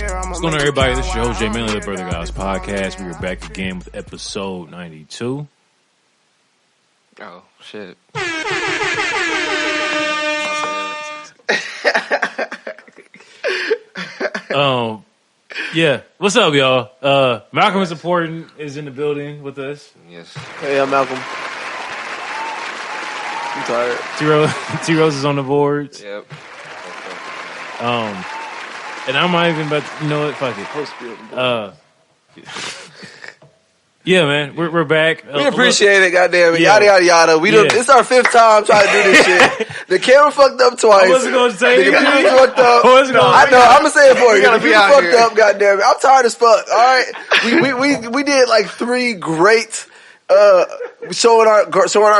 What's going on, everybody? This is your host, Jay Manley, the Brother Guys podcast. We are back again with episode 92. Oh, shit. Yeah. What's up, y'all? Malcolm is important, is in the building with us. Yes. Hey, I'm Malcolm. I'm tired. T-Rose is on the boards. Yep. And I'm not even about to, you know what, fuck it. Yeah, man, we're back. We appreciate it, goddamn it. Yeah. Yada, yada, yada. It's our fifth time trying to do this shit. The camera fucked up twice. I wasn't going to say the anything. computer fucked up. I wasn't gonna I know, I'm going to say it for you. The gotta be computer out fucked here. up, goddamn it. I'm tired as fuck, alright? We did like 3 great, showing our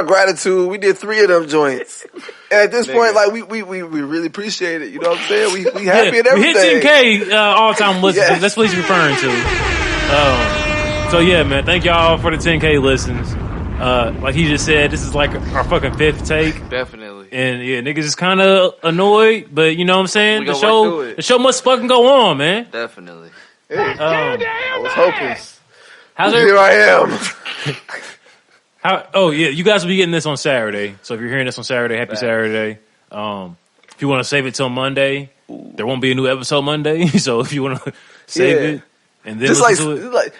gratitude. We did 3 of them joints. And at this point, like, we really appreciate it. You know what I'm saying? We happy and everything. We hit 10K all-time listens. Yes. That's what he's referring to. So yeah, man, thank y'all for the 10K listens. Like he just said, this is like our fucking 5th take. Definitely. And yeah, niggas is kind of annoyed, but you know what I'm saying? We gonna work through it. The show must fucking go on, man. Definitely. I was hoping. Here I am. Oh yeah, you guys will be getting this on Saturday. So if you're hearing this on Saturday, happy Saturday. If you want to save it till Monday, there won't be a new episode Monday. So if you want to save it and then just like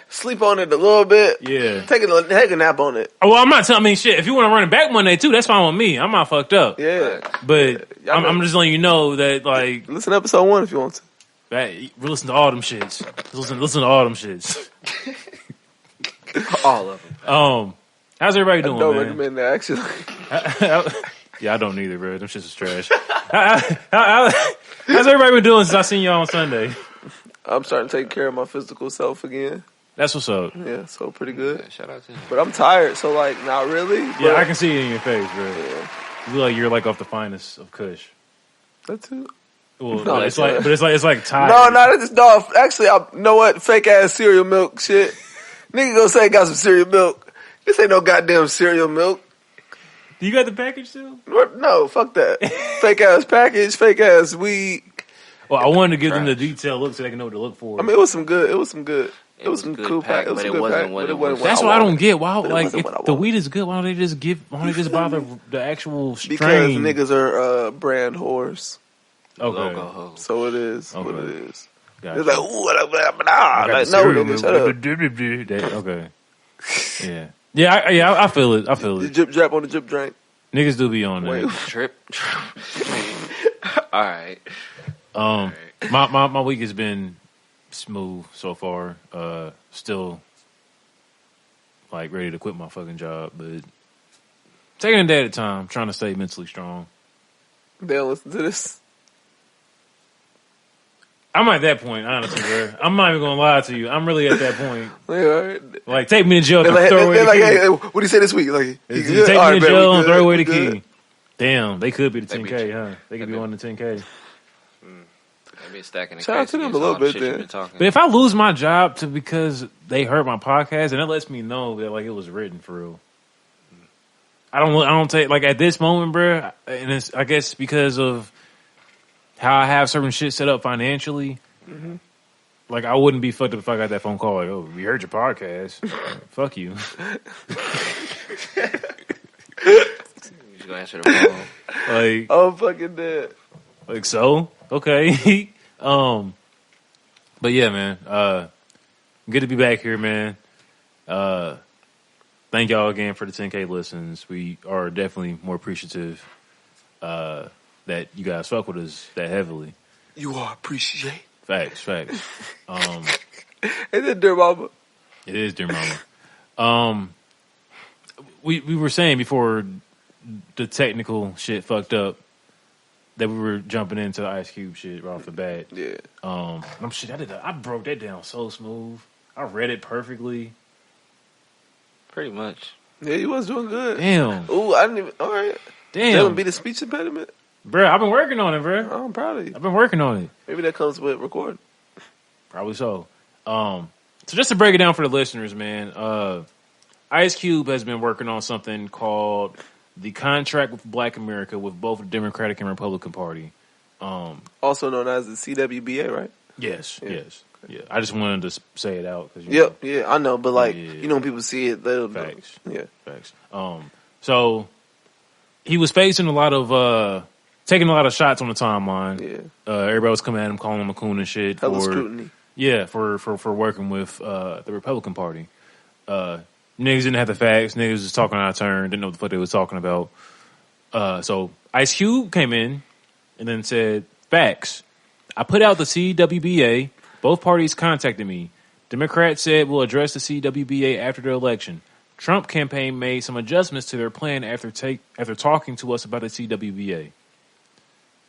sleep on it a little bit. Yeah, take a nap on it. Well, I'm not telling. I mean, shit. If you want to run it back Monday too, that's fine with me. I'm not fucked up. Yeah, but I'm just letting you know that like listen to episode 1 if you want to. Right, listen to all them shits. Listen to all them shits. All of them. How's everybody doing, I don't man? recommend that, actually. Yeah, I don't either, bro. Them shits is trash. How's everybody been doing since I seen y'all on Sunday? I'm starting to take care of my physical self again. That's what's up. Yeah, so pretty good. Yeah, shout out to you. But I'm tired, so like, not really. Yeah, I can see it in your face, bro. Yeah. You look like you're like off the finest of Kush. That's it. Well, No, it's like tired. No. Actually, you know what? Fake ass cereal milk shit. Nigga gonna say got some cereal milk. This ain't no goddamn cereal milk. Do you got the package still? No, fuck that. Fake ass package, fake ass weed. Well, I wanted to give them the detailed look so they can know what to look for. I mean, it was some good. It was some good cool pack, pack. but it wasn't what it was. That's what I don't get. Why, like, if the weed weed is good, why don't they just buy the actual strain? Because niggas are brand whores. Okay. Logo. So it is what it is. Gotcha. It's like, ooh, like, no, nigga, shut up. Okay. Yeah. I feel it. The drip drop on the drip drink. Niggas do be on that. Trip. All right. My week has been smooth so far. Still like ready to quit my fucking job, but taking a day at a time, trying to stay mentally strong. They don't listen to this. I'm at that point, honestly, bro. I'm not even gonna lie to you. I'm really at that point. Yeah, like, take me to jail. They're like, throw away the key. hey, what do you say this week? Like, Take me to jail and throw away the key. Damn, they could be the 10K, huh? They could be on the 10K. Maybe stacking the shout out to them a little bit then. But if I lose my job because they heard my podcast, and that lets me know that like it was written for real. I don't take like at this moment, bro. And it's I guess because of how I have certain shit set up financially. Mm-hmm. Like I wouldn't be fucked up if I got that phone call like, "Oh, we heard your podcast." Fuck you. You're gonna answer the phone. Like, I'm fucking dead. Like so, okay. But yeah, man. Good to be back here, man. Thank y'all again for the 10K listens. We are definitely more appreciative that you guys fuck with us that heavily. You are appreciate. Facts. Is it Dear Mama? It is Dear Mama. We were saying before the technical shit fucked up that we were jumping into the Ice Cube shit right off the bat. Yeah. I broke that down so smooth. I read it perfectly. Pretty much. Yeah, you was doing good. Damn. Ooh, I didn't even. All right. Damn. That would be the speech impediment. Bro, I've been working on it, bro. Oh, I'm proud of you. I've been working on it. Maybe that comes with recording. Probably so. So just to break it down for the listeners, man, Ice Cube has been working on something called the Contract with Black America with both the Democratic and Republican Party. Also known as the CWBA, right? Yes, yes. Yeah, I just wanted to say it out. Cause, yeah, I know. But, like, when people see it, they'll know. Facts. Yeah. Facts. So he was facing a lot of taking a lot of shots on the timeline. Yeah. Everybody was coming at him, calling him a coon and shit. Hella scrutiny. Yeah, for working with the Republican Party. Niggas didn't have the facts. Niggas was talking out of turn. Didn't know what the fuck they was talking about. So Ice Cube came in and then said, facts. I put out the CWBA. Both parties contacted me. Democrats said we'll address the CWBA after the election. Trump campaign made some adjustments to their plan after talking to us about the CWBA.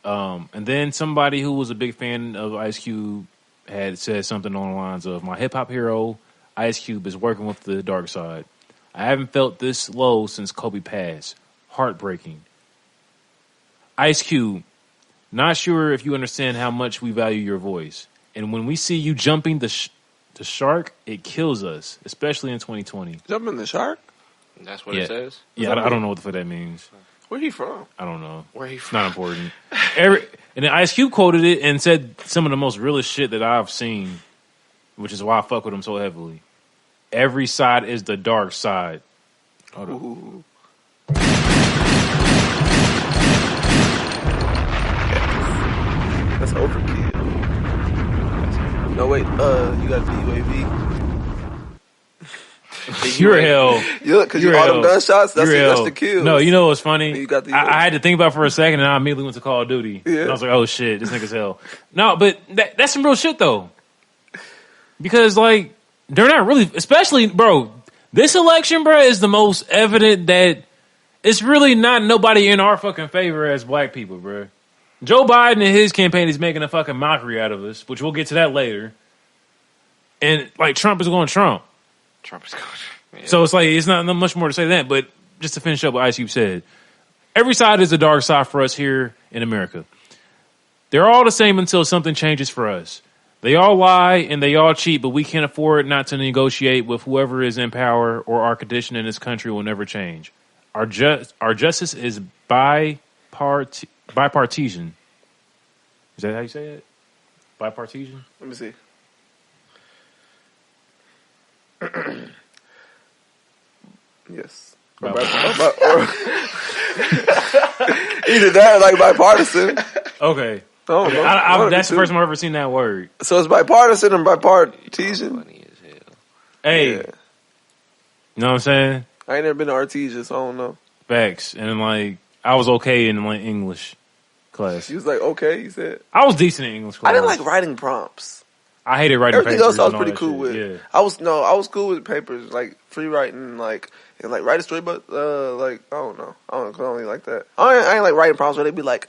And then somebody who was a big fan of Ice Cube had said something along the lines of, my hip-hop hero, Ice Cube, is working with the dark side. I haven't felt this low since Kobe passed. Heartbreaking. Ice Cube, not sure if you understand how much we value your voice. And when we see you jumping the shark, it kills us, especially in 2020. Jumping the shark? That's what it says? Yeah, I don't know what the fuck that means. Where he from? I don't know. Where he It's from? not important. And then Ice Cube quoted it and said some of the most realest shit that I've seen, which is why I fuck with him so heavily. Every side is the dark side. Hold on. Ooh. That's overkill. No, wait. You got the UAV. You're hell. Because you all them gunshots. That's the kill. No, you know what's funny? You got the I had to think about it for a second, and I immediately went to Call of Duty. Yeah. And I was like, oh shit, this nigga's hell. No, but that's some real shit though. Because like they're not really, especially bro. This election, bro, is the most evident that it's really not nobody in our fucking favor as black people, bro. Joe Biden and his campaign is making a fucking mockery out of us, which we'll get to that later. And like Trump is going Trump. Trump is going. Yeah. So it's like it's not much more to say than that. But just to finish up what Ice Cube said, every side is a dark side for us here in America. They're all the same until something changes for us. They all lie and they all cheat, but we can't afford not to negotiate with whoever is in power, or our condition in this country will never change. Our justice is bipartisan. Is that how you say it? Bipartisan? Let me see. Yes. Either that or like bipartisan. Okay. Oh, Okay. That's the first time I've ever seen that word. So it's bipartisan and bipartisan. Funny as hell. Hey. Yeah. You know what I'm saying? I ain't never been to Artesia, so I don't know. Facts. And like, I was okay in like English class. She was like, okay, you said. I was decent in English class. I didn't like writing prompts. I hated writing Everything papers. else I was and all pretty that cool shit. with. Yeah. I was cool with papers, like free writing, like and like write a story, but like I don't know, I don't really like that. I ain't like writing prompts where they be like,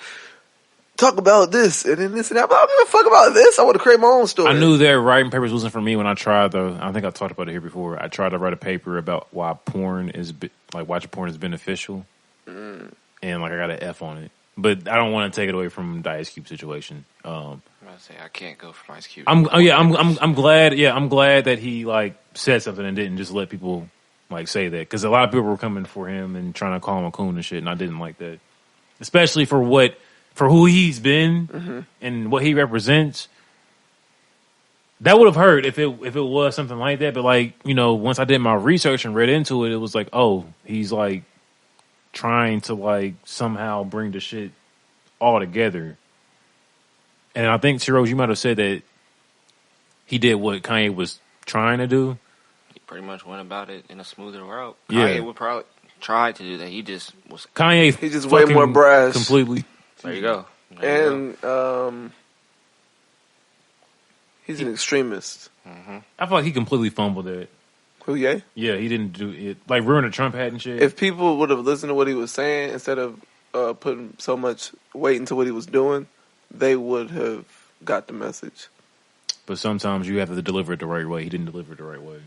talk about this and then this and that. But I don't give a fuck about this. I want to create my own story. I knew that writing papers wasn't for me when I tried though. I think I talked about it here before. I tried to write a paper about why watching porn is beneficial, and like I got an F on it. But I don't want to take it away from the Ice Cube situation. I'm about to say I can't go from Ice Cube. I'm glad. Yeah, I'm glad that he like said something and didn't just let people like say that, because a lot of people were coming for him and trying to call him a coon and shit, and I didn't like that, especially for who he's been and what he represents. That would have hurt if it was something like that. But like, you know, once I did my research and read into it, it was like, oh, he's like trying to like somehow bring the shit all together. And I think, Shiroz, you might have said that he did what Kanye was trying to do. He pretty much went about it in a smoother route. Yeah. Kanye would probably try to do that. He just was. Kanye, He's just way more brash. completely. There you go. There you And he's an extremist. I feel like he completely fumbled it. Who, yeah? Yeah, he didn't do it. Like ruin a Trump hat and shit. If people would have listened to what he was saying instead of putting so much weight into what he was doing, they would have got the message. But sometimes you have to deliver it the right way. He didn't deliver it the right way.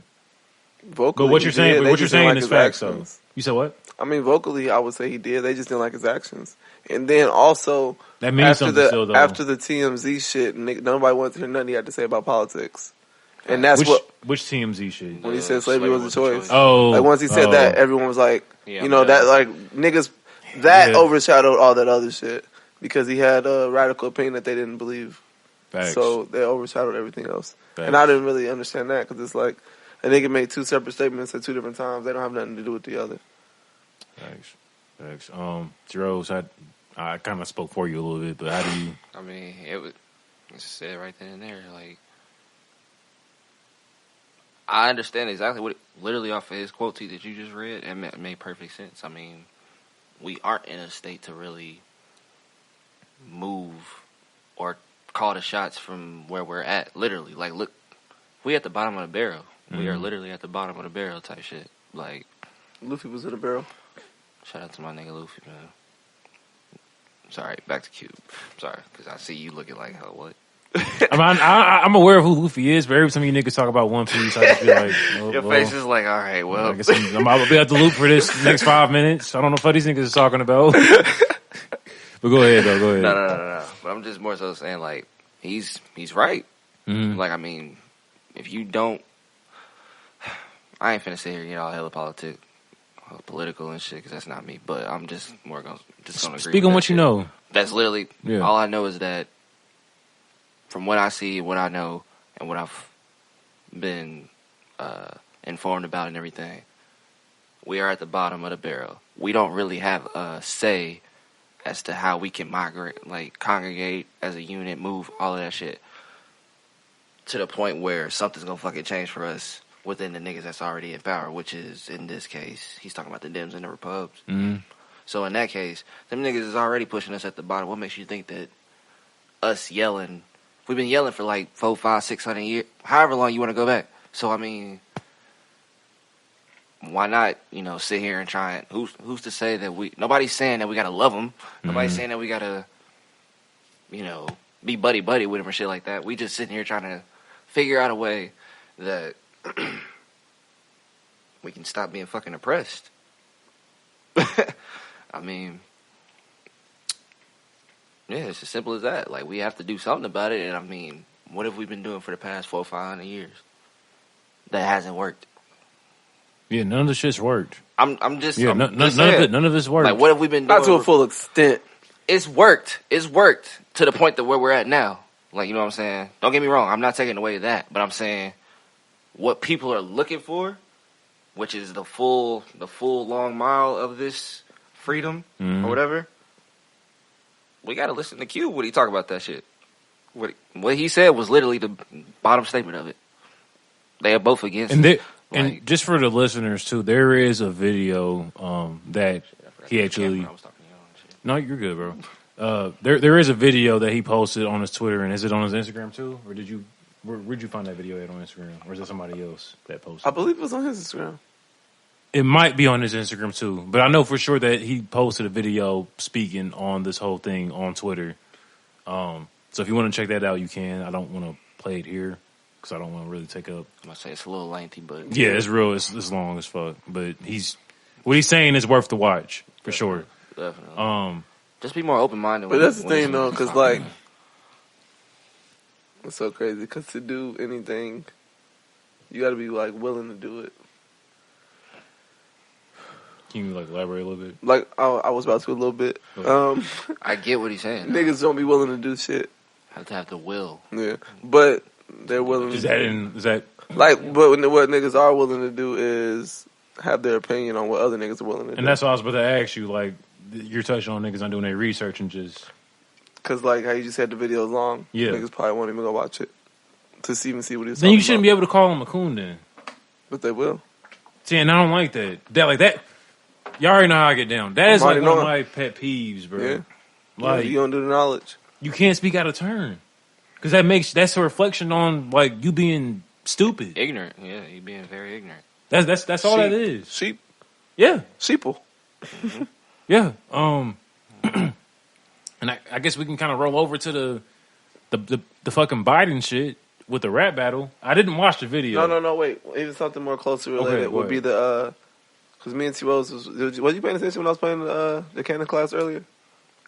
Vocally, But what you're he saying, did. but They what you're just didn't saying like is his facts, though. actions. You said what? I mean, vocally, I would say he did. They just didn't like his actions. And then also, That means something still, though. after the TMZ shit, nobody wanted to hear nothing he had to say about politics. And that's which TMZ shit? when he said slavery was a choice. Oh, Like once he said that, everyone was like, Yeah, that like niggas that Yeah. overshadowed all that other shit because he had a radical opinion that they didn't believe. Facts. So they overshadowed everything else. Facts. And I didn't really understand that because it's like a nigga made two separate statements at two different times. They don't have nothing to do with the other. Facts. Jeros, I kind of spoke for you a little bit, but how do you? I mean, it said right then and there. Like, I understand exactly what, literally off of his quote that you just read, it made perfect sense. I mean, we aren't in a state to really move or call the shots from where we're at. Literally, like, look, we at the bottom of the barrel. We are literally at the bottom of the barrel type shit. Like, Luffy was in the barrel. Shout out to my nigga Luffy, man. Sorry, back to Cube. Sorry, because I see you looking like, hell, what? I mean, I'm aware of who Luffy is, but every time you niggas talk about One Piece, I just be like, oh, your face is like, all right, well. I guess I'm about to be at the loop for this next 5 minutes. I don't know what these niggas is talking about. But go ahead, though. Go ahead. No. But I'm just more so saying, like, he's right. Mm-hmm. Like, I mean, if you don't, I ain't finna sit here and get all hella political and shit, because that's not me. But I'm just more gonna agree. Speak on what you know. That's literally all I know is that from what I see, what I know, and what I've been informed about and everything, we are at the bottom of the barrel. We don't really have a say as to how we can migrate, like congregate as a unit, move, all of that shit, to the point where something's gonna fucking change for us within the niggas that's already in power, which is, in this case, he's talking about the Dems and the Repubs. Mm-hmm. So in that case, them niggas is already pushing us at the bottom. What makes you think that us yelling, we've been yelling for like 400, 500, 600 years, however long you want to go back. So, I mean, why not, sit here and try and, who's to say that nobody's saying that we got to love them. Nobody's saying that we got to, be buddy-buddy with them or shit like that. We just sitting here trying to figure out a way that we can stop being fucking oppressed. I mean, yeah, it's as simple as that. Like, we have to do something about it. And I mean, what have we been doing for the past 400 or 500 years that hasn't worked? Yeah, none of the shit's worked. I'm just saying, none of it's worked. Like, what have we been doing? Not to a full extent. It's worked. It's worked to the point that where we're at now. Like, you know what I'm saying? Don't get me wrong. I'm not taking away that, but I'm saying what people are looking for, which is the full long mile of this freedom or whatever. We got to listen to Q when he talk about that shit. What he said was literally the bottom statement of it. They are both against it. And just for the listeners too, there is a video that he actually. No, you're good, bro. There is a video that he posted on his Twitter, and is it on his Instagram too, or where'd you find that video at on Instagram, or is it somebody else that posted? I believe it was on his Instagram. It might be on his Instagram too, but I know for sure that he posted a video speaking on this whole thing on Twitter. So if you want to check that out, you can. I don't want to play it here because I don't want to really take up. I'm gonna say it's a little lengthy, but yeah, it's real. It's long as fuck, but what he's saying is worth the watch for sure. Definitely. Just be more open minded. But that's the thing, though, because like it's so crazy. Because to do anything, you got to be like willing to do it. Can you like elaborate a little bit? Like I was about to a little bit. I get what he's saying. Niggas don't be willing to do shit. Have to have the will. Yeah, but they're willing. Is that like? But what niggas are willing to do is have their opinion on what other niggas are willing to do. And that's what I was about to ask you. Like, you're touching on niggas on doing their research and just because like how you just said the video's long. Yeah, niggas probably won't even go watch it to even see what he's. Then you shouldn't be able to call him a coon then. But they will. See, and I don't like that. That. Y'all already know how I get down. That is like one of my pet peeves, bro. Yeah. Like, you don't do the knowledge. You can't speak out of turn. Because that's a reflection on, like, you being stupid. Ignorant. Yeah, you being very ignorant. That's all that is. Sheep. Yeah. Sheeple. Mm-hmm. Yeah. And I guess we can kind of roll over to the fucking Biden shit with the rap battle. I didn't watch the video. No, wait. Even something more closely related would be the... Because me and T-Rose was you paying attention when I was playing the canon class earlier?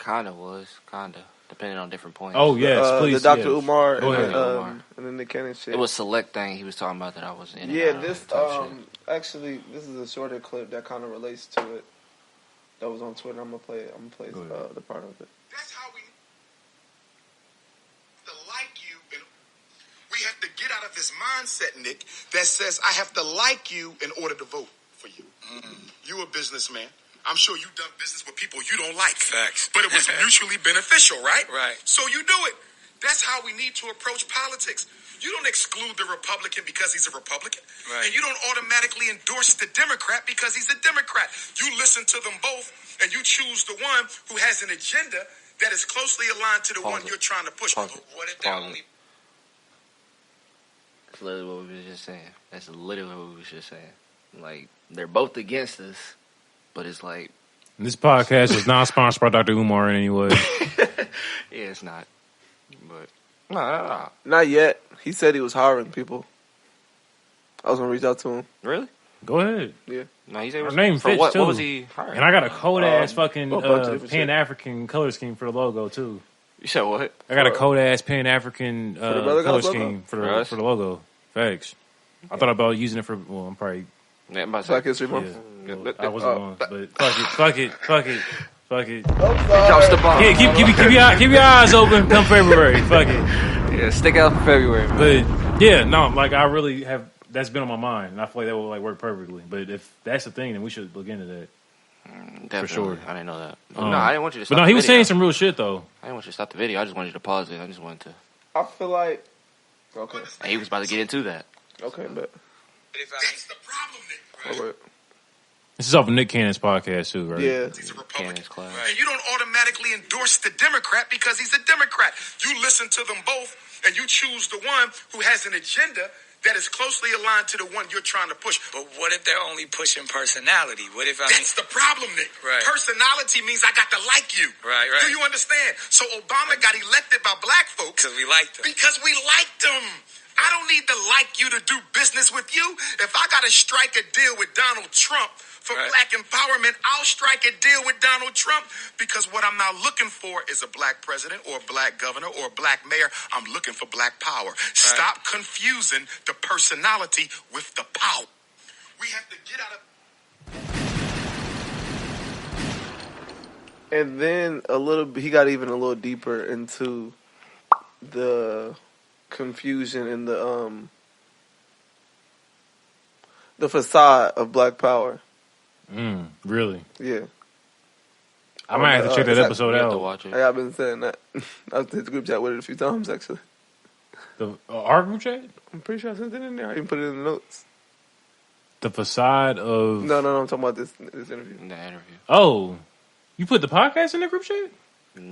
Kinda, depending on different points. Oh, yes, please. The Dr. Umar and then the canon shit. It was select thing he was talking about that I was in. Yeah, this, actually, this is a shorter clip that kind of relates to it. That was on Twitter. I'm going to play the part of it. That's how we like you of this mindset, Nick, that says I have to like you in order to vote for you. You a businessman. I'm sure you've done business with people you don't like. Facts. But it was mutually beneficial, right? Right. So you do it. That's how we need to approach politics. You don't exclude the Republican because he's a Republican. Right. And you don't automatically endorse the Democrat because he's a Democrat. You listen to them both and you choose the one who has an agenda that is closely aligned to the one you're trying to push. But what if they're only... That's literally what we were just saying. That's literally what we were just saying. Like, they're both against us, but it's like... This podcast is not sponsored by Dr. Umar in any way. Yeah, it's not. But... No. Not yet. He said he was hiring people. I was going to reach out to him. Really? Go ahead. Yeah. No, he's Our name for fits, what? too. What was he hiring? And I got a cold-ass fucking different Pan-African color scheme for the logo, too. You said what? I got a cold-ass Pan-African color scheme for the logo. Facts. I thought about using it for... Well, I'm probably... Yeah, I'm about to Black say. History Month. Yeah, well, I wasn't going, but fuck it. Drops the ball. Yeah, keep your eyes open come February. Fuck it. Yeah, stick out for February, man. But yeah, no, like I really have. That's been on my mind, and I feel like that will like work perfectly. But if that's the thing, then we should look into that. Definitely. For sure. I didn't know that. No, I didn't want you to stop But no, the he was video. saying some real shit though. I didn't want you to stop the video. I just wanted you to pause it. I just wanted to. I feel like... Okay. And he was about to get into that. Okay, but... That's the problem, Nick. Right. This is off of Nick Cannon's podcast too, right? Yeah. He's a Republican. Cannon's class. And you don't automatically endorse the Democrat because he's a Democrat. You listen to them both and you choose the one who has an agenda that is closely aligned to the one you're trying to push. But what if they're only pushing personality? What if That's the problem, Nick. Right. Personality means I got to like you. Right. Do you understand? So Obama got elected by black folks Because we liked them. because we liked him. I don't need to like you to do business with you. If I got to strike a deal with Donald Trump for black empowerment, I'll strike a deal with Donald Trump because what I'm not looking for is a black president or a black governor or a black mayor. I'm looking for black power. Stop confusing the personality with the power. We have to get out of... And then he got even a little deeper into the confusion and the facade of black power. Really? Yeah. I might have to check that episode You have to out. watch it. I've been saying that. I've hit the group chat with it a few times, actually. The our group chat? I'm pretty sure I sent it in there. I even put it in the notes. The facade of No, I'm talking about this interview. In the interview. Oh, you put the podcast in the group chat?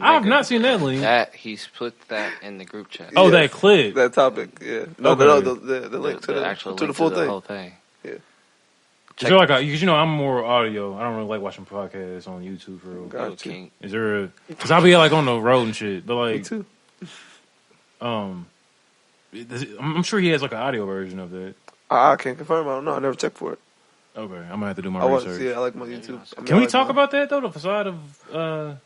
I have not seen that link. He's put that in the group chat. Oh, Yeah. that clip. That topic, yeah. No, Okay. no, the link to the actual to link the full to the thing. whole thing. Yeah. I feel like because I'm more audio. I don't really like watching podcasts on YouTube for real. Got You you. king. Is there a? Because I'll be like on the road and shit. But Me like, too. I'm sure he has like an audio version of that. I can't confirm. I don't know. I never checked for it. Okay, I'm gonna have to do my I was, research. yeah, I like my YouTube. I mean, Can I we like talk my- about that though? The facade of.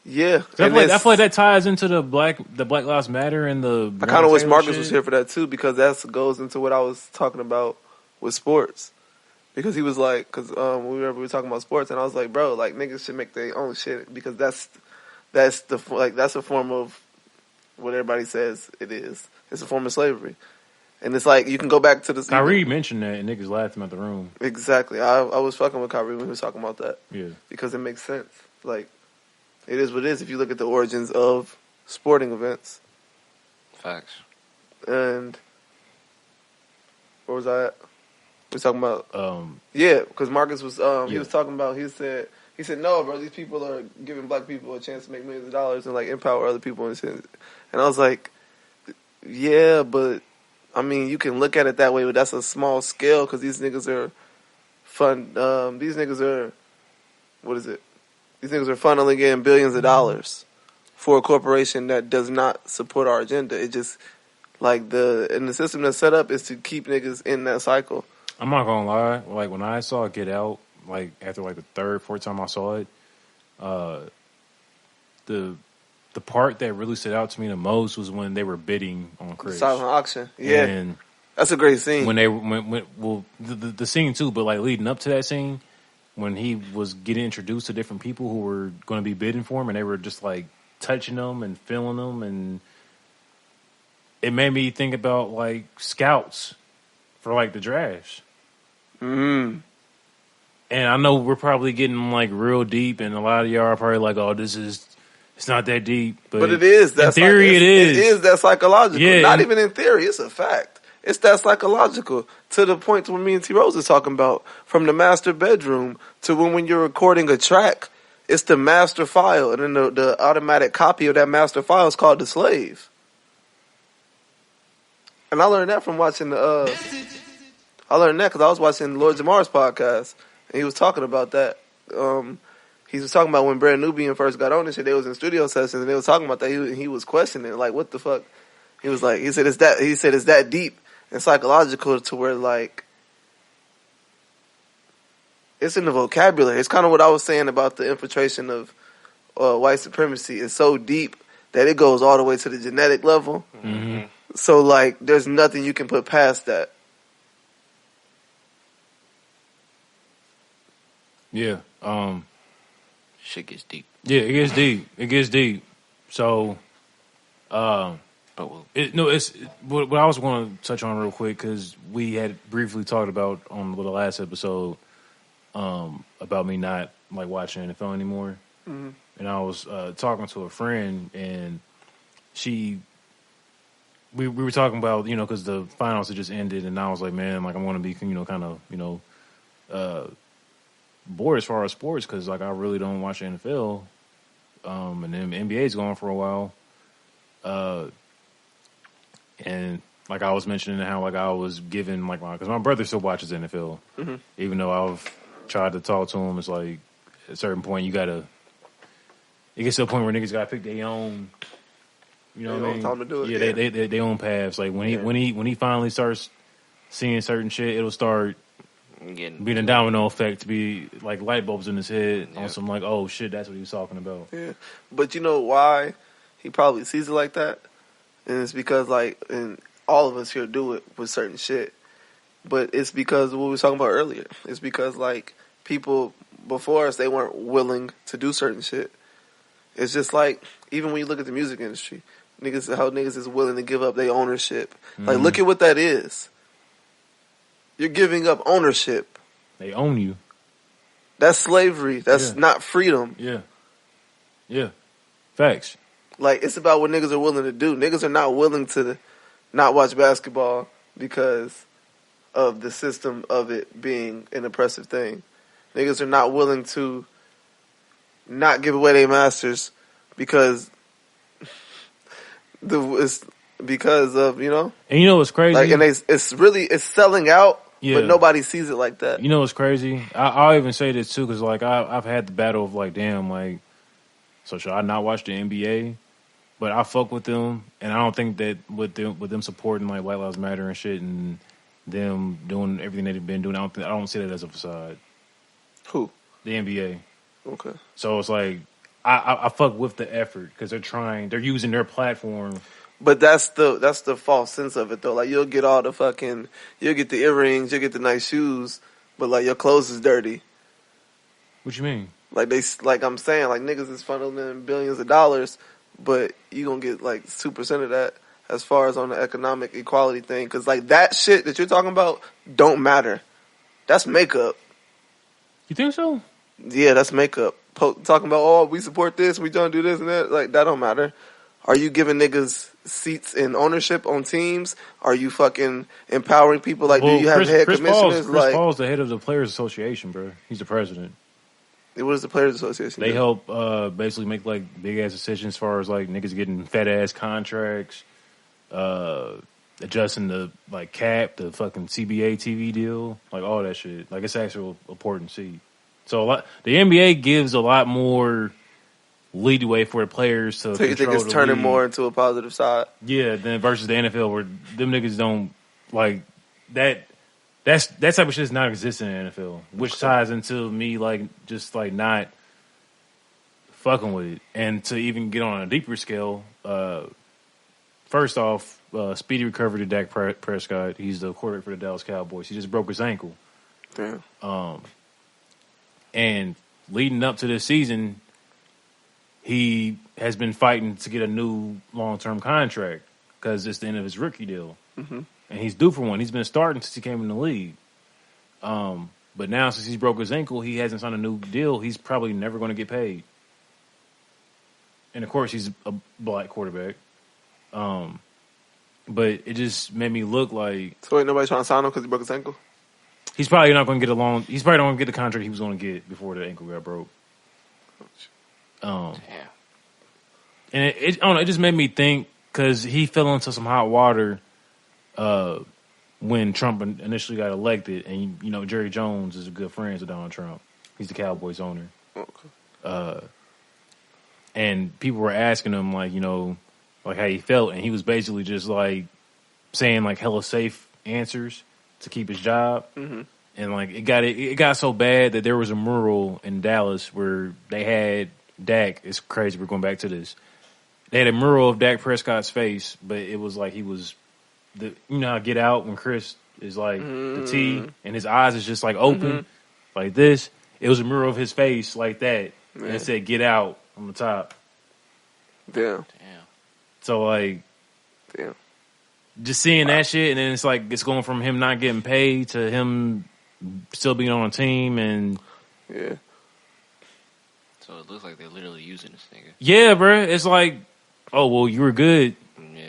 Yeah. I feel And like it's- that ties into the Black Lives Matter and the. I kind of wish Taylor Marcus shit. was here for that too, because that goes into what I was talking about with sports. Because he was like, because we were talking about sports, and I was like, bro, like niggas should make their own shit because that's a form of what everybody says it is. It's a form of slavery, and it's like you can go back to the. Kyrie mentioned that, and niggas laughed him at the room. Exactly. I was fucking with Kyrie when he was talking about that. Yeah. Because it makes sense. Like, it is what it is if you look at the origins of sporting events. Facts. And where was I at? We was talking about Yeah, because Marcus was he was talking about he said no, bro, these people are giving black people a chance to make millions of dollars and like empower other people and shit. And I was like, yeah, but I mean you can look at it that way, but that's a small scale because these niggas are these niggas are what is it? These niggas are funneling in billions of dollars for a corporation that does not support our agenda. It just like the system that's set up is to keep niggas in that cycle. I'm not gonna lie. Like when I saw Get Out, like after like the third, fourth time I saw it, the part that really stood out to me the most was when they were bidding on Chris. Silent auction, yeah, and that's a great scene. when they when the scene too, but like leading up to that scene, when he was getting introduced to different people who were going to be bidding for him, and they were just like touching them and feeling them, and it made me think about like scouts for like the drafts. Mm. And I know we're probably getting like real deep, and a lot of y'all are probably like, "Oh, it's not that deep." But it is. That's in theory, it is. It is that psychological. Yeah, Not even in theory. It's a fact. It's that psychological. To the point where me and T Rose is talking about, from the master bedroom to when you're recording a track, it's the master file, and then the automatic copy of that master file is called the slave. And I learned that from watching I learned that because I was watching Lord Jamar's podcast, and he was talking about that. He was talking about when Brand Nubian first got on this shit. They was in studio sessions, and they was talking about that. He was questioning, like, what the fuck? He was like, he said it's that deep and psychological to where, like, it's in the vocabulary. It's kind of what I was saying about the infiltration of white supremacy. It's so deep that it goes all the way to the genetic level. Mm-hmm. So, like, there's nothing you can put past that. Yeah. Shit gets deep. Yeah, it gets deep. It gets deep. So, what I was going to touch on real quick, because we had briefly talked about on the last episode about me not like watching NFL anymore. Mm-hmm. And I was talking to a friend, and we were talking about, because the finals had just ended, and I was like, man, like, I'm going to be, kind of, bored as far as sports, because like I really don't watch the NFL, and then NBA's going for a while, and like I was mentioning how like I was giving like because my brother still watches the NFL, mm-hmm. even though I've tried to talk to him. It's like at a certain point it gets to a point where niggas gotta pick their own. You know what I mean? Time to do it. Yeah, they own paths. Like when he finally starts seeing certain shit, it'll start being a domino effect, to be like light bulbs in his head on some like, oh shit, that's what he was talking about. Yeah, but you know why he probably sees it like that? And it's because like, and all of us here do it with certain shit. But it's because of what we were talking about earlier. It's because like people before us, they weren't willing to do certain shit. It's just like, even when you look at the music industry, how niggas is willing to give up their ownership. Mm-hmm. Like, look at what that is. You're giving up ownership. They own you. That's slavery. That's not freedom. Yeah. Yeah. Facts. Like, it's about what niggas are willing to do. Niggas are not willing to not watch basketball because of the system of it being an oppressive thing. Niggas are not willing to not give away their masters because because of, you know? And you know what's crazy? Like, and it's selling out. Yeah. But nobody sees it like that. You know what's crazy? I'll even say this too, because like I've had the battle of like, damn, like, so should I not watch the NBA? But I fuck with them, and I don't think that with them supporting like White Lives Matter and shit, and them doing everything they've been doing, I don't see that as a facade. Who? The NBA. Okay. So it's like I fuck with the effort, because they're using their platform. But that's the false sense of it though. Like, you'll get all you'll get the earrings, you'll get the nice shoes, but like your clothes is dirty. What you mean? Like I'm saying, like niggas is funneling billions of dollars, but you gonna get like 2% of that as far as on the economic equality thing. Because like that shit that you're talking about don't matter. That's makeup. You think so? Yeah, that's makeup. Talking about, oh, we support this, we don't do this and that. Like, that don't matter. Are you giving niggas seats and ownership on teams? Are you fucking empowering people? Like, do you have head commissioners? Chris Paul's the head of the Players Association, bro. He's the president. What is the Players Association? They help basically make like big ass decisions as far as like niggas getting fat ass contracts, adjusting the like cap, the fucking CBA TV deal, like all that shit. Like, it's actual important seat. So the NBA gives a lot more leeway for the players to. So you think it's turning more into a positive side? Yeah, then versus the NFL, where them niggas don't like that. That type of shit is not existing in the NFL, which ties into me like just like not fucking with it. And to even get on a deeper scale, first off, speedy recovery to Dak Prescott. He's the quarterback for the Dallas Cowboys. He just broke his ankle. Damn. And leading up to this season, he has been fighting to get a new long-term contract. because it's the end of his rookie deal. And he's due for one. He's been starting since he came in the league. But now, since he's broke his ankle, he hasn't signed a new deal. He's probably never going to get paid. And, of course, he's a black quarterback. But it just made me look like... So ain't nobody trying to sign him because he broke his ankle? He's probably not going to get along. He's probably not going to get the contract he was going to get before the ankle got broke. Damn. And I don't know, it just made me think, because he fell into some hot water when Trump initially got elected. And, you know, Jerry Jones is a good friend with Donald Trump. He's the Cowboys owner. Okay. And people were asking him, like, you know, like how he felt. And he was basically just, like, saying, like, hella safe answers to keep his job. And, like, it got so bad that there was a mural in Dallas where they had Dak. It's crazy. We're going back to this. They had a mural of Dak Prescott's face, but it was like he was, you know how Get Out when Chris is like the T and his eyes is just like open like this. It was a mural of his face like that. And it said Get Out on the top. Damn. So like, Damn. just seeing that shit, and then it's like it's going from him not getting paid to him still being on a team, and Yeah. So it looks like they're literally using this nigga. yeah, bro, it's like, oh well, you were good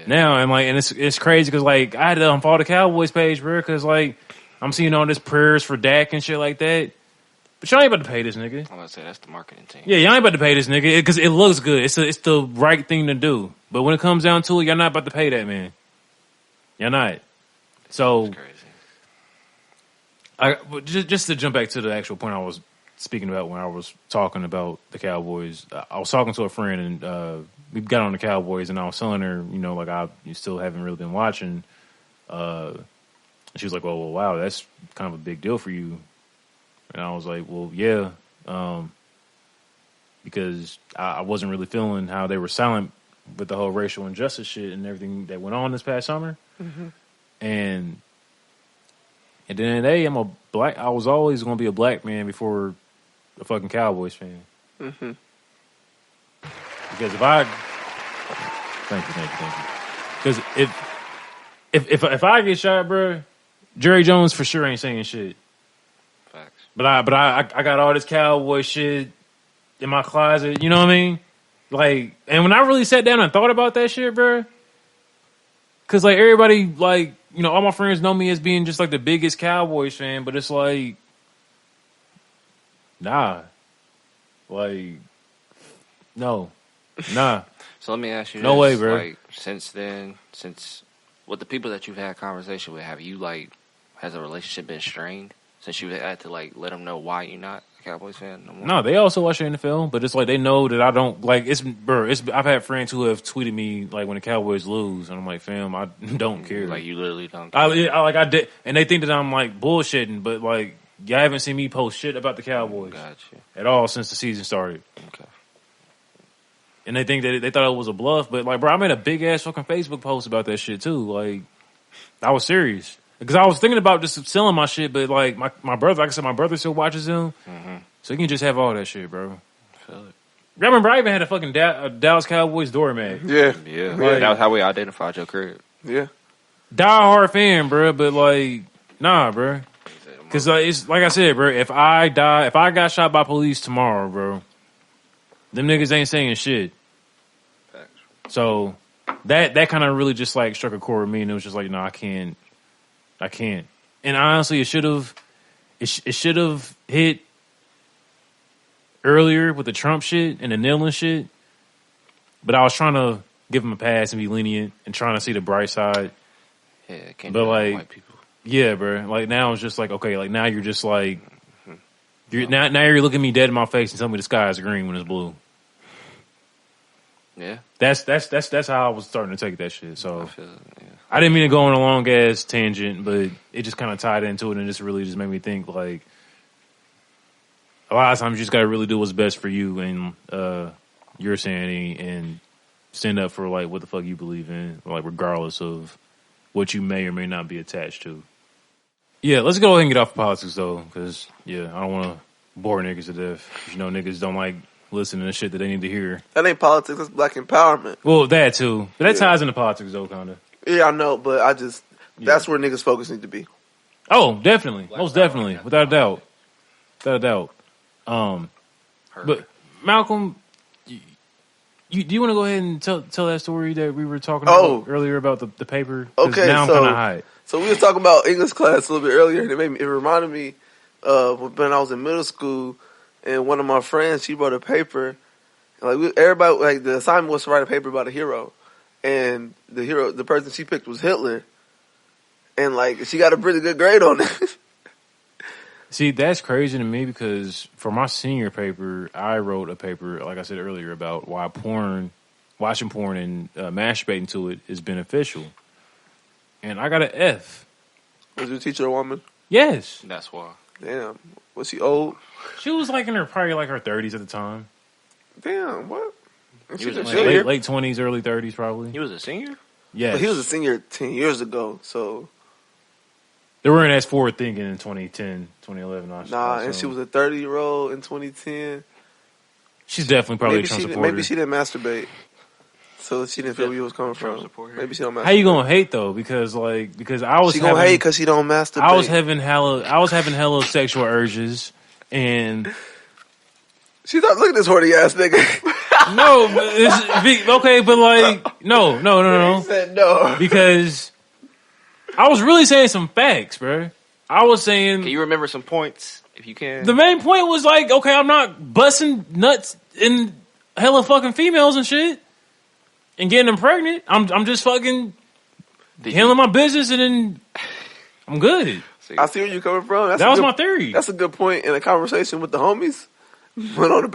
now, and like, and it's crazy because like I had to unfollow the Cowboys page, bro, because like I'm seeing all this prayers for Dak and shit like that. But y'all ain't about to pay this nigga. I'm about to say that's the marketing team. Yeah, y'all ain't about to pay this nigga because it looks good. It's the right thing to do. But when it comes down to it, y'all not about to pay that man. Y'all not. So, That's crazy. just to jump back to the actual point I was speaking about when I was talking about the Cowboys, I was talking to a friend and we got on the Cowboys and I was telling her, you know, like I still haven't really been watching. She was like, well, wow, that's kind of a big deal for you. And I was like, well, yeah, because I wasn't really feeling how they were silent with the whole racial injustice shit and everything that went on this past summer. And at the end of the day, I was always going to be a black man before a fucking Cowboys fan. Because thank you. Because if I get shot, bro, Jerry Jones for sure ain't saying shit. Facts. But I got all this Cowboy shit in my closet. You know what I mean? Like, and when I really sat down and thought about that shit, bro, because like everybody, like, you know, all my friends know me as being just like the biggest Cowboys fan, but it's like, nah, like, no, nah. So let me ask you no this. way, bro. Like, since then, with the people that you've had conversation with, have you, like, has the relationship been strained since you had to, like, let them know why you're not a Cowboys fan no more? No, they also watch the NFL, but it's like they know that I don't, like, I've had friends who have tweeted me, like, when the Cowboys lose, and I'm like, fam, I don't care. Like, you literally don't care. I did, and they think that I'm, like, bullshitting, but, like, y'all haven't seen me post shit about the Cowboys at all since the season started. Okay. And they think that they thought it was a bluff, but like, bro, I made a big ass fucking Facebook post about that shit too. Like, I was serious because I was thinking about just selling my shit, but like my brother, like I said, my brother still watches him, so he can just have all that shit, bro. Feel it. I remember I even had a fucking Dallas Cowboys doormat. Yeah. That was how we identified your crib. Yeah. Die hard fan, bro, but like, nah, bro. Because it's like I said, bro. If I got shot by police tomorrow, bro, them niggas ain't saying shit. So that kind of really just like struck a chord with me, and it was just like, no, I can't. And honestly, it should have hit earlier with the Trump shit and the kneeling shit. But I was trying to give him a pass and be lenient and trying to see the bright side. Yeah, it can't but be like, white people. Yeah, bro. Like now it's just like, okay, like now you're just like, now you're looking me dead in my face and telling me the sky is green when it's blue. Yeah, that's how I was starting to take that shit. So I didn't mean to go on a long ass tangent, but it just kind of tied into it, and just really just made me think like a lot of times you just got to really do what's best for you and your sanity and stand up for like what the fuck you believe in, like regardless of what you may or may not be attached to. Yeah, let's go ahead and get off politics though, because I don't want to bore niggas to death. You know, niggas don't like listening to shit that they need to hear. That ain't politics. That's black empowerment. Well, that too. But that ties into politics, though, kind of. Yeah, I know, but that's where niggas' focus need to be. Oh, definitely. Most definitely. Without a doubt. But, Malcolm, do you want to go ahead and tell that story that we were talking about earlier about the paper? Okay, now I'm kind of high. So we was talking about English class a little bit earlier, and it reminded me of when I was in middle school, and one of my friends, she wrote a paper. Everybody, like, the assignment was to write a paper about a hero, and the person she picked was Hitler, and like she got a pretty good grade on it. See, that's crazy to me because for my senior paper, I wrote a paper, like I said earlier, about why watching porn and masturbating to it is beneficial. And I got an F. Was your teacher a woman? Yes. That's why. Damn. Was she old? She was like probably like her 30s at the time. Damn, what? He was a Like senior? late 20s, early 30s probably. He was a senior? Yes. But he was a senior 10 years ago, so. They weren't as forward thinking in 2010, 2011. And she was a 30-year-old in 2010. She's definitely probably a Trump supporter. Maybe she didn't masturbate. So she didn't feel where you was coming from. Maybe she don't masturbate. How you gonna hate though? Because I was she gonna hate because she don't masturbate. I was having hella sexual urges, and she thought, look at this horny ass nigga. No, okay, but like no. He said no because I was really saying some facts, bro. I was saying. Can you remember some points if you can? The main point was like, okay, I'm not busting nuts in hella fucking females and shit. And getting them pregnant, I'm just fucking handling my business, and then I'm good. I see where you're coming from. That was my theory. That's a good point in a conversation with the homies. But on the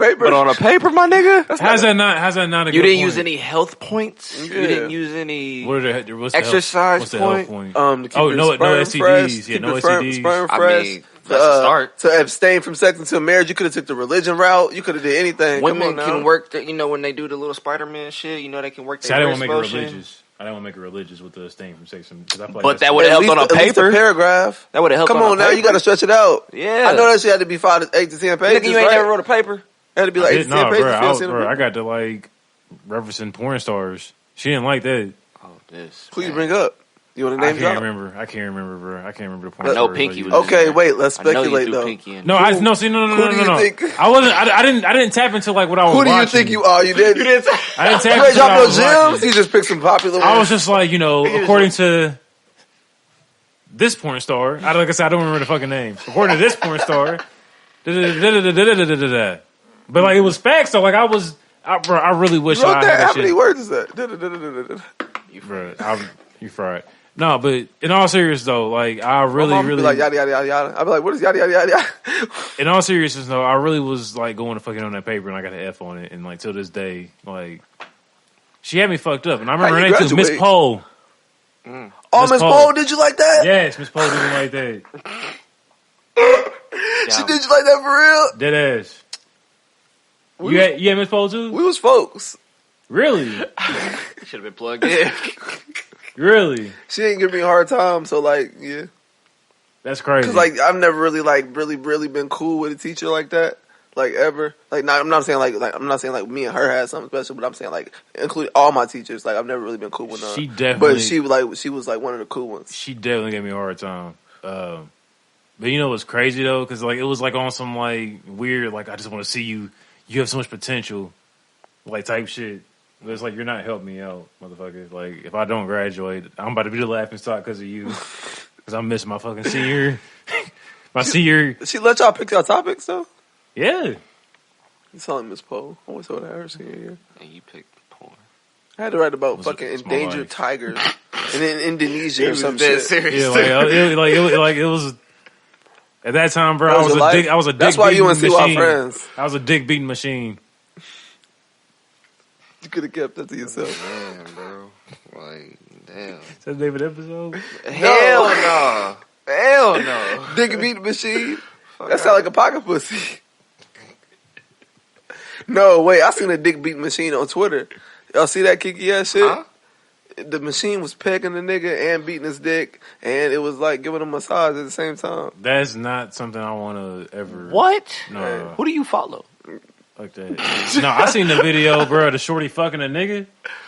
paper, my nigga. How's that not a You good didn't point? use any health points. Yeah. You didn't use any what's the exercise what's the point. health point? To keep your no sperm STDs. fresh, Yeah, no keep your STDs. sperm I fresh. mean, that's a start. To abstain from sex until marriage, you could have took the religion route. You could have did anything. Women Come on can now. work. When they do the little Spider-Man shit, they can work. See, I didn't want to wrist make it motion. religious. I didn't want to make it religious with the abstain from sex. Because I feel like But that would have helped on a At least paper. a paragraph. That would have helped. Come on on a now, paper. you got to stretch it out. Yeah, I know that shit had to be 5 to 8 to 10 pages. Nigga, you ain't right? never wrote a paper. It had to be like 8 to 10 pages. I got to like referencing porn stars. She didn't like that. Oh, this. Who you bring up? You want to name drop? I can't remember, bro. I can't remember the porn I know stars. Pinky like, was. Okay, wait. Let's I know you speculate threw though. Pinky in. No, Who do you think? I wasn't. I didn't tap into like what I was. Who do you watching. think you are? You did. You didn't. I didn't tap You into ain't drop what I no was gems. watching. You just picked some popular ones. I was just like, according to this porn star. Like I said, I don't remember the fucking name. According to this porn star, but like it was facts. So like I really wish You wrote I that? had that How many shit. words is that? You fried. No, but in all seriousness though, like I really Be like yada yada yada yada. I'd be like, what is yada yada yada yada? in all seriousness though, I really was like going to fucking on that paper, and I got an F on it, and like till this day, like she had me fucked up, and I remember her How you name too, Miss graduate? Poe. Oh, Miss Poe, did you like that? Yes, Miss Poe didn't like that. She did you like that for real? Dead ass. You had Miss Poe too? We was folks. Really? Should have been plugged in. Really? She ain't give me a hard time, so like, yeah. That's crazy. Cause like I've never really really been cool with a teacher like that, like ever. Like I'm not saying like me and her had something special, but I'm saying like including all my teachers. Like I've never really been cool with none. She definitely. But she was like one of the cool ones. She definitely gave me a hard time. But you know what's crazy though? Because like it was like on some like weird like I just want to see you. You have so much potential, like type shit. But it's like you're not helping me out, motherfucker. Like if I don't graduate, I'm about to be the laughing stock because of you. Because I'm missing my fucking senior. She let y'all pick y'all topics though. Yeah. You telling Miss Poe? I always told her senior year. And you picked porn. I had to write about Was fucking it- endangered life. tigers in Indonesia or was some dead shit. serious. Yeah, it was. At that time, bro, That was your life? I was a dick. That's why you and beating CY machine. friends. I was a dick beating machine. You could have kept that to yourself. Man, bro. Like, damn. Is that the name of the episode? Hell no. Hell no. Dick beat machine. That sound like a pocket pussy. No, wait. I seen a dick beat machine on Twitter. Y'all see that kinky ass shit? Huh? The machine was pegging the nigga and beating his dick, and it was like giving him a massage at the same time. That's not something I want to ever. What? No. Who do you follow? Like that. No, I seen the video, bro. The shorty fucking a nigga.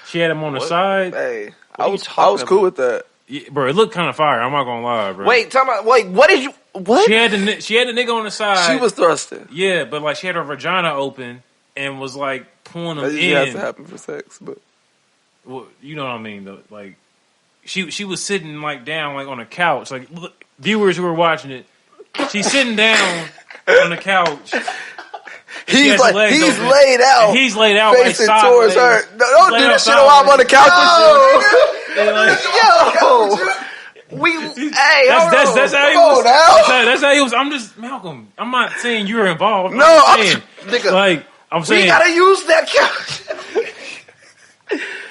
She had him on the side. Hey, What I are you was talking cool about? with that. Yeah, bro, it looked kind of fire. I'm not gonna lie, bro. Wait, what did you? What? She had the nigga on the side. She was thrusting. Yeah, but like she had her vagina open and was like pulling him That usually in. has to happen for sex, but Well, you know what I mean, though. Like she was sitting like down like on a couch. Like look, viewers who were watching it, she's sitting down on the couch. he's laid out. He's laid out, facing like, towards sideways. her. No, don't Laid do out that shit while I'm on the couch with you. And, like, Yo, that's how he come was. on now. That's how he was. I'm just Malcolm. I'm not saying you were involved. No, I'm saying, nigga, like I'm we saying, gotta use that couch.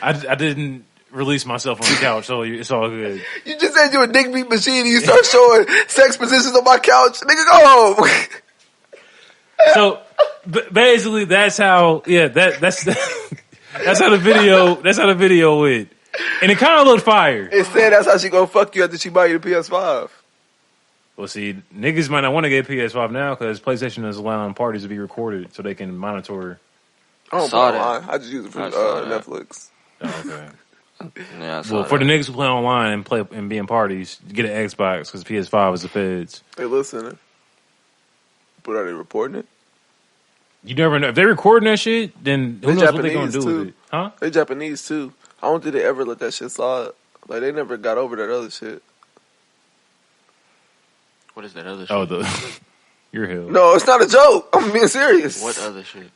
I didn't release myself on the couch, so it's all good. You just said you a dick beat machine and you start showing sex positions on my couch. Nigga, go home. So basically, that's how. Yeah, that's how the video went, and it kind of looked fire. It said that's how she gonna fuck you after she buy you the PS5. Well, see, niggas might not want to get PS5 now because PlayStation is allowing parties to be recorded so they can monitor. I don't saw play that. online. I just use it for I saw that. Netflix. Oh, okay. Yeah, I saw Well, for that. the niggas who play online and play and be in parties, get an Xbox because PS5 is the feds. They listening. But are they reporting it? You never know if they're recording that shit. Then who They knows what they're gonna Japanese, do too. with it? Huh? They Japanese too. I don't think they ever let that shit slide. Like they never got over that other shit. What is that other shit? Oh, you're hell. No, it's not a joke. I'm being serious. What other shit?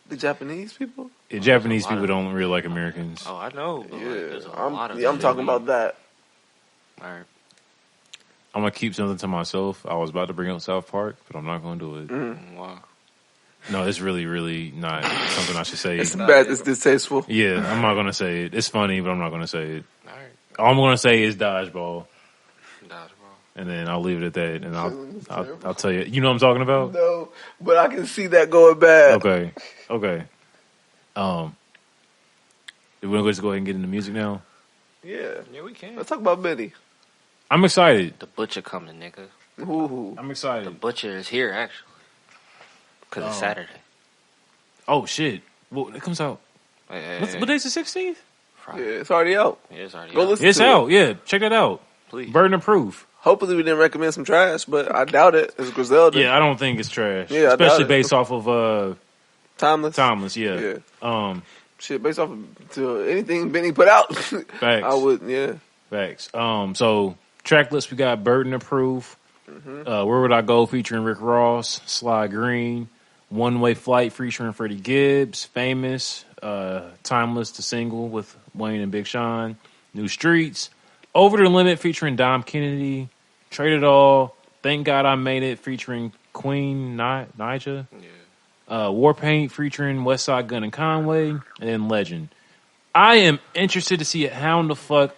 The Japanese people? Yeah, Japanese There's a lot people of- don't really like Americans. Oh, I know. But like, there's a lot of I'm shit. talking about that. All right. I'm gonna keep something to myself. I was about to bring up South Park, but I'm not gonna do it. Wow. No, it's really, really not something I should say. It's bad. It's distasteful. Yeah, I'm not gonna say it. It's funny, but I'm not gonna say it. All right. All I'm gonna say is dodgeball, Dodgeball. and then I'll leave it at that. And I'll tell you. You know what I'm talking about? No, but I can see that going bad. Okay. We want to just go ahead and get into music now. Yeah. Yeah, we can. Let's talk about Benny. I'm excited. The butcher coming, nigga. Ooh. I'm The excited. butcher is here, actually. Because it's Saturday. Oh shit! Well, it comes out. What day's the 16th? Yeah, Friday. it's already out. Yeah, it's already Go out. listen It's to out. it. Yeah, check that out. Please. Burden of proof. Hopefully we didn't recommend some trash, but I doubt it. It's Griselda. Yeah, I don't think it's trash. Yeah, I doubt especially it. based off of Timeless. Timeless. Yeah. Yeah. Shit, based off of to anything Benny put out. Facts. I would, yeah. Facts. So track list, we got Burden of Proof. Where Would I Go featuring Rick Ross, Sly Green, One Way Flight featuring Freddie Gibbs, Famous, Timeless the single with Wayne and Big Sean, New Streets, Over the Limit featuring Dom Kennedy, Trade It All, Thank God I Made It featuring Queen Nija, Warpaint featuring Westside Gun and Conway, and then Legend. I am interested to see how in the fuck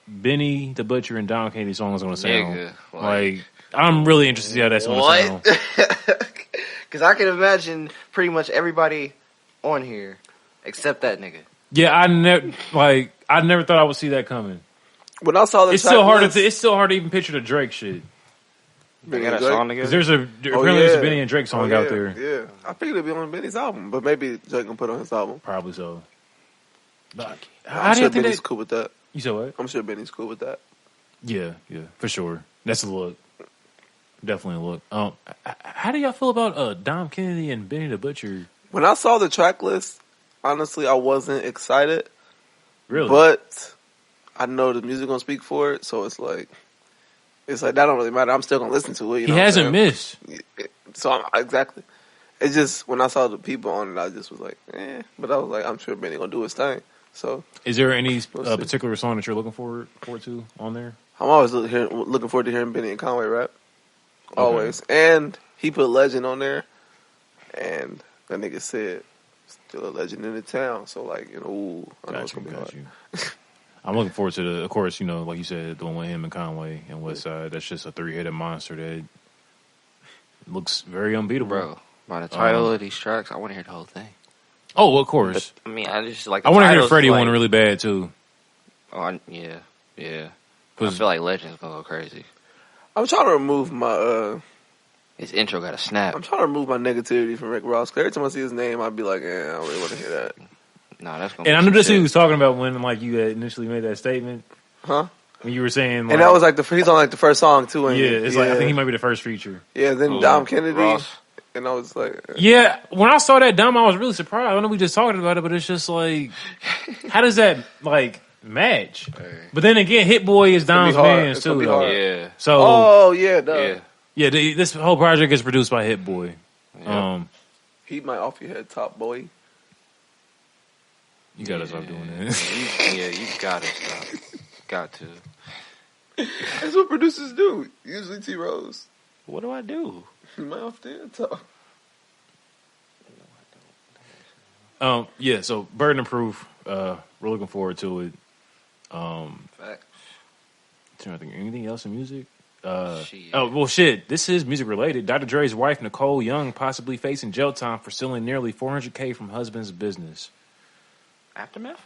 Benny the Butcher and Dom Kennedy song is going to sound. Nigga, Like, I'm really interested to see how that's going to sound. Because I can imagine pretty much everybody on here except that nigga. Yeah, I never thought I would see that coming. When I saw the It's track still hard list, to it's still hard to even picture the Drake shit. They Benny got a and Drake? song 'Cause together? apparently there's a Benny and Drake song yeah, out there. Yeah, I figured it'd be on Benny's album, but maybe Drake can put it on his album. Probably so. But how I'm do sure you think Benny's that? cool with that. You said what? I'm sure Benny's cool with that. Yeah, for sure. That's a look. Definitely a look. How do y'all feel about Dom Kennedy and Benny the Butcher? When I saw the track list, honestly, I wasn't excited. Really? But I know the music gonna speak for it, so it's like that don't really matter. I'm still gonna listen to it. You he know what I'm hasn't saying? missed. So exactly. It's just when I saw the people on it, I just was like, eh. But I was like, I'm sure Benny gonna do his thing. So Is there any We'll see. particular song that you're looking forward to on there? I'm always looking forward to hearing Benny and Conway rap. Always. And he put Legend on there, and that nigga said, still a legend in the town. So like, ooh, I know it's gonna be hard. I'm looking forward to of course, like you said, the one with him and Conway and Westside. That's just a 3-headed monster that looks very unbeatable. Bro, by the title of these tracks, I want to hear the whole thing. Oh, of course. I mean, I just like. I want to hear the titles, Freddie like, one really bad too. Oh, yeah. I feel like Legend's gonna go crazy. I'm trying to remove my His intro got a snap. I'm trying to remove my negativity from Rick Ross. 'Cause every time I see his name, I'd be like, I don't really want to hear that. Nah, that's gonna. And I be knew some this what shit. he was talking about when like you had initially made that statement. Huh? When you were saying, like, And that was like he's on like the first song too. Ain't yeah, he? it's like I think he might be the first feature. Yeah, then Dom Kennedy. Ross. And I was like, Yeah, when I saw that Dom, I was really surprised. I know we just talked about it, but it's just like, how does that like match? But then again, Hit Boy is Dom's hard. man It's gonna too. be Though. hard. Yeah. So oh yeah, duh. Yeah. this whole project is produced by Hit Boy. Yeah. Heat my off your head top boy. You gotta stop doing that. You gotta stop. Got to. That's what producers do. Usually T Rose. What do I do? Heat my off the head top. Yeah. So Burden of Proof. We're looking forward to it. Facts. Trying to think anything else in music. Shit. Oh well, shit. This is music related. Dr. Dre's wife Nicole Young possibly facing jail time for stealing nearly $400K from husband's business. Aftermath?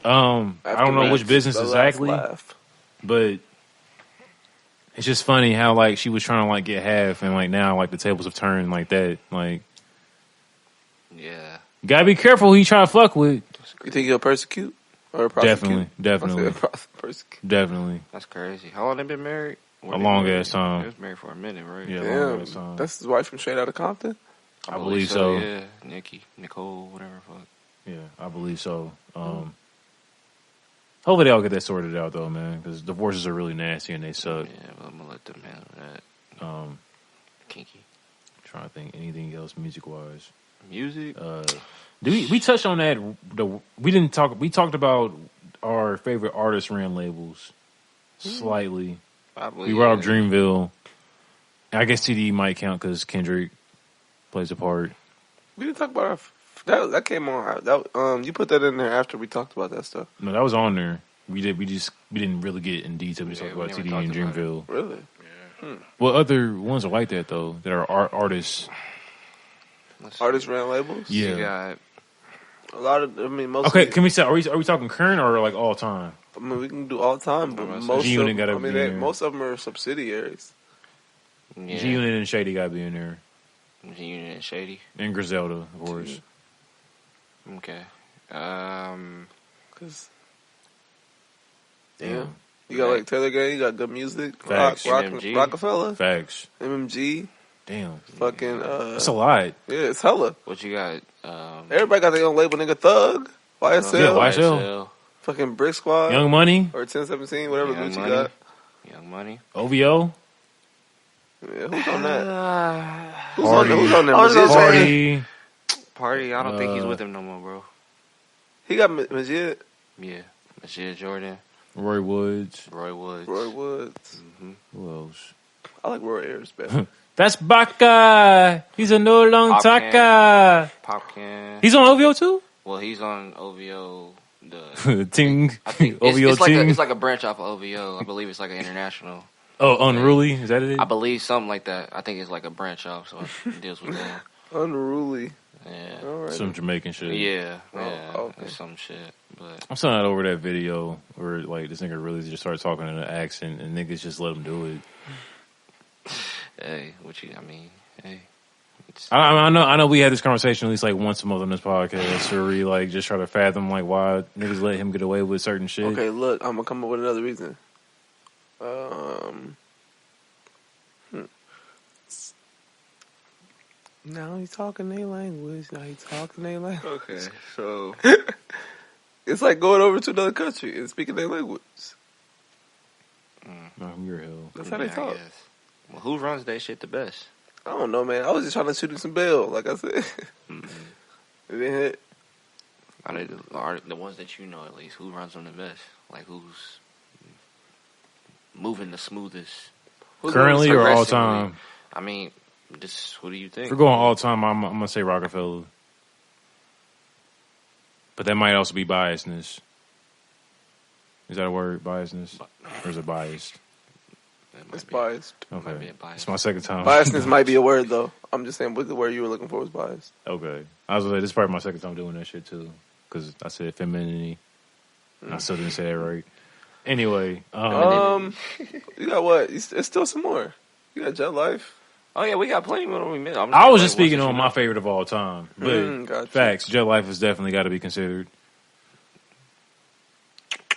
I don't know which business exactly, but it's just funny how like she was trying to like get half, and like now like the tables have turned like that. Like, Yeah. you gotta be careful who you try to fuck with. You think he'll persecute or prosecute? Definitely. Persecute. Definitely. That's crazy. How long they been married? A long ass time. They was married for a minute, right? Yeah, long ass Damn, time. that's his wife from Straight Outta Compton. I believe so. Yeah, Nicole, whatever. Fuck. Yeah, I believe so. Hopefully they all get that sorted out though, man, because divorces are really nasty and they suck. Yeah, but I'm gonna let them handle that. Kinky. Trying to think anything else music wise. Music. We touched on that? We didn't talk. We talked about our favorite artist ran labels slightly. We brought up Dreamville. I guess TDE might count because Kendrick plays a part. We didn't talk about that came on. That you put that in there after we talked about that stuff. No, that was on there. We didn't really get in detail. We just talked about never TDE talked and about Dreamville. Really? What other ones are like that though? That are artists? Artist ran labels. Yeah. You got A lot of. I mean, most. Okay, of can we say are we talking current or like all time? I mean, we can do all time, but most G-Unit of gotta them, be in there. most of them are subsidiaries. G Unit and Shady gotta be in there, G-Unit and Shady. and Griselda, of course. Okay. Cause Yeah. you got like Taylor Gang, you got Good Music, Facts. MMG. Rockefeller, Facts. MMG, Damn, fucking. that's a lot. Yeah, it's hella. What you got? Everybody got their own label, nigga. Thug, YSL, Yeah, YSL. fucking Brick Squad, Young Money, or 1017, whatever Young Gucci Money. got. Young Money. OVO, Yeah, who's on that? Party. Who's on there? I was gonna Majid? Party. I don't think he's with him no more, bro. He got Majid, Yeah. Majid Jordan. Roy Woods. Roy Woods. Roy Woods. Who else? I like Roy Ayers better. That's Baka. He's a no long Pop taka. Popcan. He's on OVO too. Well, he's on OVO. The Ting. I think OVO it's like Ting. it's like a branch off of OVO. I believe it's like an international. Oh, Unruly. Is that it? I believe something like that. I think it's like a branch off, so it deals with that. Unruly. Yeah. All right. Some Jamaican shit. Yeah. Oh, Yeah. okay. It's some shit. But I'm still not over that video where like this nigga really just started talking in an accent and niggas just let him do it. hey, I mean, hey. I know we had this conversation at least like once a month on this podcast where we like just try to fathom like why niggas let him get away with certain shit. Okay, look, I'm gonna come up with another reason. Now he's talking their language. Okay, so it's like going over to another country and speaking their language. No, you're hell. That's how they I talk. guess. Well, who runs that shit the best? I don't know, man. I was just trying to shoot him some bail, like I said. It didn't hit. Are the ones that you know at least? Who runs them the best? Like who's moving the smoothest? Currently or all Progressively. time? I mean, just who do you think? If we're going all time, I'm gonna say Rockefeller. But that might also be biasness. Is that a word, biasness? Or is it biased? It's biased. Might be Okay. a bias. It's my second time. Biasness might be a word, though. I'm just saying what the word you were looking for was biased. Okay. I was gonna say, this is probably my second time doing that shit too. Because I said femininity. And I still didn't say it right. Anyway, you got what? It's still some more. You got Jet Life. Oh yeah, we got plenty more than we missed. I was just speaking on my favorite of all time, but Gotcha. facts, Jet Life has definitely got to be considered.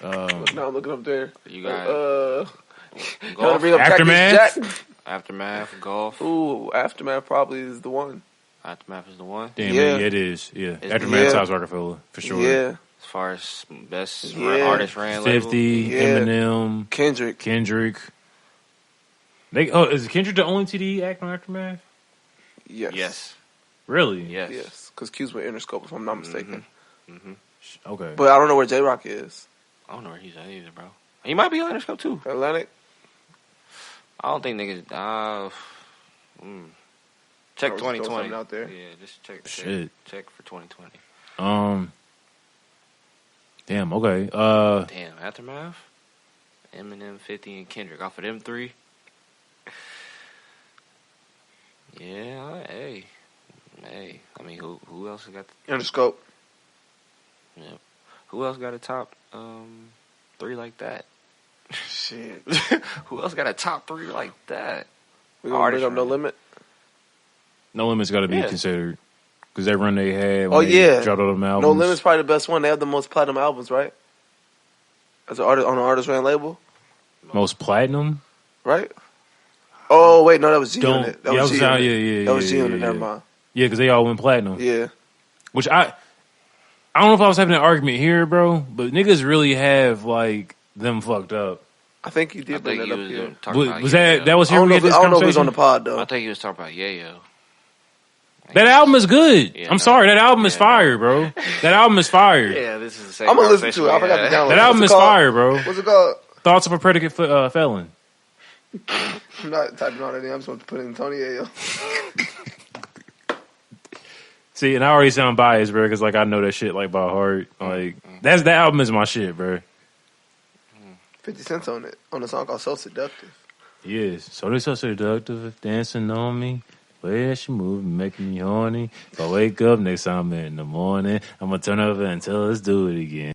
Now I'm looking up there. You got Golf. Bring up Aftermath? Jack. Aftermath, Golf. Ooh, Aftermath probably is the one. Aftermath is the one. Damn, Yeah. it is. Yeah, It's- Aftermath yeah. tops Rockefeller for sure. Yeah, As far as best Yeah. artist ran label. 50, Yeah. Eminem, Kendrick. Is Kendrick the only TDE act on Aftermath? Yes. Really? Yes. Yes. Because Q's with Interscope, if I'm not mistaken. Okay. But I don't know where J Rock is. I don't know where he's at either, bro. He might be on Interscope too. Atlantic. I don't think niggas. Check Or still 2020 something out there. Yeah, just check. Shit. Check for 2020. Damn. Okay. Damn, Aftermath, Eminem, 50, and Kendrick. Off of them three. Yeah. Hey. I mean, who else got? Interscope. Yeah. Who else got a top 3 like that? Shit. Who else got a top 3 like that? We gonna bring Artist up No ran. Limit. No Limit's got to be Yeah. considered because that run they had. Oh, When they yeah. dropped all them albums. No Limit's probably the best one. They have the most platinum albums, right? As an artist on an artist ran label, Most platinum. right? Oh wait, no, that was G Don't- Unit. That yeah, was I was G out- Unit. yeah, That was yeah, G Unit. yeah, Never yeah. mind. Yeah, because they all went platinum. Yeah. Which I don't know if I was having an argument here, bro, but niggas really have like them fucked up. I think you I did bring think that he up was here. talking about Was Yayo. that was I here don't we know had if, this I don't know if conversation? it was on the pod though. I think he was talking about Yayo. That album is good. Yeah, I'm no. sorry, that album is Yeah, fire, bro. That album is fire. Yeah, this is the same. I'm gonna listen conversation to it. I we forgot to had. download That it. album What's is it called? fire, bro. What's it called? Thoughts of a predicate felon. I'm not typing all that in. I'm just going to put in Tony Ayo. See, and I already sound biased, bro, because like I know that shit like by heart. Like that album is my shit, bro. 50 Cent on it. On a song called So Seductive. Yes. So they so seductive, dancing on me. Way that she moving, making me horny. If I wake up next time in the morning, I'm gonna turn over and tell her let's do it again.